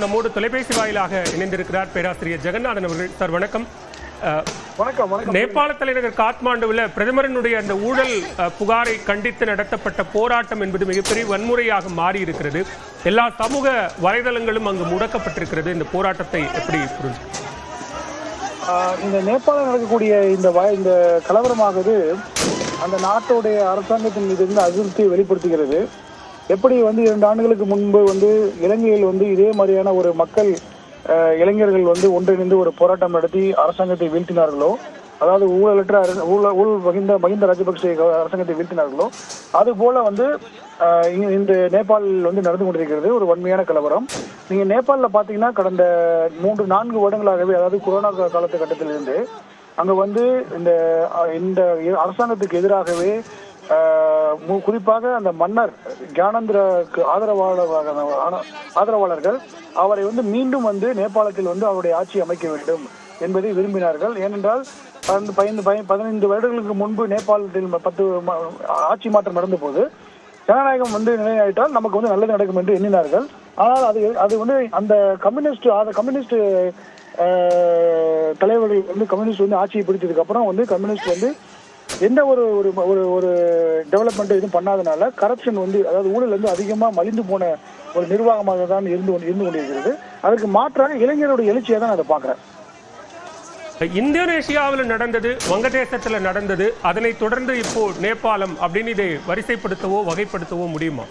நம்மோடு தொலைபேசி வாயிலாக இணைந்திருக்கிறார் பேராசிரியர் ஜெகநாதன் அவர்கள். சார் வணக்கம். வணக்கம். நேபாள தலைநகர் காத்மாண்டுவில் பிரதமரினுடைய அந்த ஊழல் புகாரை கண்டித்து நடத்தப்பட்ட போராட்டம் என்பது மிகப்பெரிய வன்முறையாக மாறி இருக்கிறது. எல்லா சமூக வலைதளங்களும் அங்கு முடக்கப்பட்டிருக்கிறது. இந்த போராட்டத்தை எப்படி புரிஞ்சு? இந்த நேபாளம் நடக்கக்கூடிய இந்த கலவரமானது அந்த நாட்டுடைய அரசாங்கத்தின் மீது இருந்து அதிருப்தியை வெளிப்படுத்துகிறது. எப்படி 2 ஆண்டுகளுக்கு முன்பு இலங்கையில் இதே மாதிரியான ஒரு மக்கள் இளைஞர்கள் ஒன்றிணைந்து ஒரு போராட்டம் நடத்தி அரசாங்கத்தை வீழ்த்தினார்களோ, அதாவது ஊழல் மகிந்த ராஜபக்சே அரசாங்கத்தை வீழ்த்தினார்களோ, அது போல இந்த நேபாளில் நடந்து கொண்டிருக்கிறது ஒரு வன்மையான கலவரம். நீங்க நேபாளில் பாத்தீங்கன்னா கடந்த 3-4 வருடங்களாகவே, அதாவது கொரோனா காலகட்டத்திலிருந்து அங்க இந்த அரசாங்கத்துக்கு எதிராகவே குறிப்பாக அந்த மன்னர் ஞானேந்திரக்கு ஆதரவாளர்கள் அவரை மீண்டும் நேபாளத்தில் அவருடைய ஆட்சி அமைக்க வேண்டும் என்பதை விரும்பினார்கள். ஏனென்றால் 15 வருடங்களுக்கு முன்பு நேபாளத்தில் 10 ஆட்சி மாற்றம் நடந்த போது ஜனநாயகம் நிலையாயிட்டால் நமக்கு நல்லது நடக்கும் என்று எண்ணினார்கள். ஆனால் அது அந்த கம்யூனிஸ்ட் தலைவர்கள் கம்யூனிஸ்ட் ஆட்சியை பிடிச்சதுக்கு அப்புறம் கம்யூனிஸ்ட் எந்த ஒரு டெவலப்மெண்ட் எதுவும் பண்ணாதனால கரப்ஷன் அதாவது ஊழல் அதிகமாக மலிந்து போன ஒரு நிர்வாகமாக தான் இருந்து கொண்டிருக்கிறது. அதுக்கு மாற்றாக இளைஞருடைய எழுச்சியை தான் அதை பார்க்கிறேன். இந்தோனேஷியாவில் நடந்தது, வங்கதேசத்தில் நடந்தது, அதனை தொடர்ந்து இப்போ நேபாளம் அப்படின்னு இதை வரிசைப்படுத்தவோ வகைப்படுத்தவோ முடியுமா?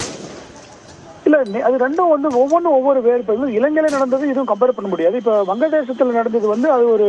இல்ல, அது ரெண்டும் ஒவ்வொன்றும் ஒவ்வொரு வேறுபடும். இலங்கையில நடந்தது இதுவும் கம்பேர் பண்ண முடியாது. இப்ப வங்கதேசத்துல நடந்தது அது ஒரு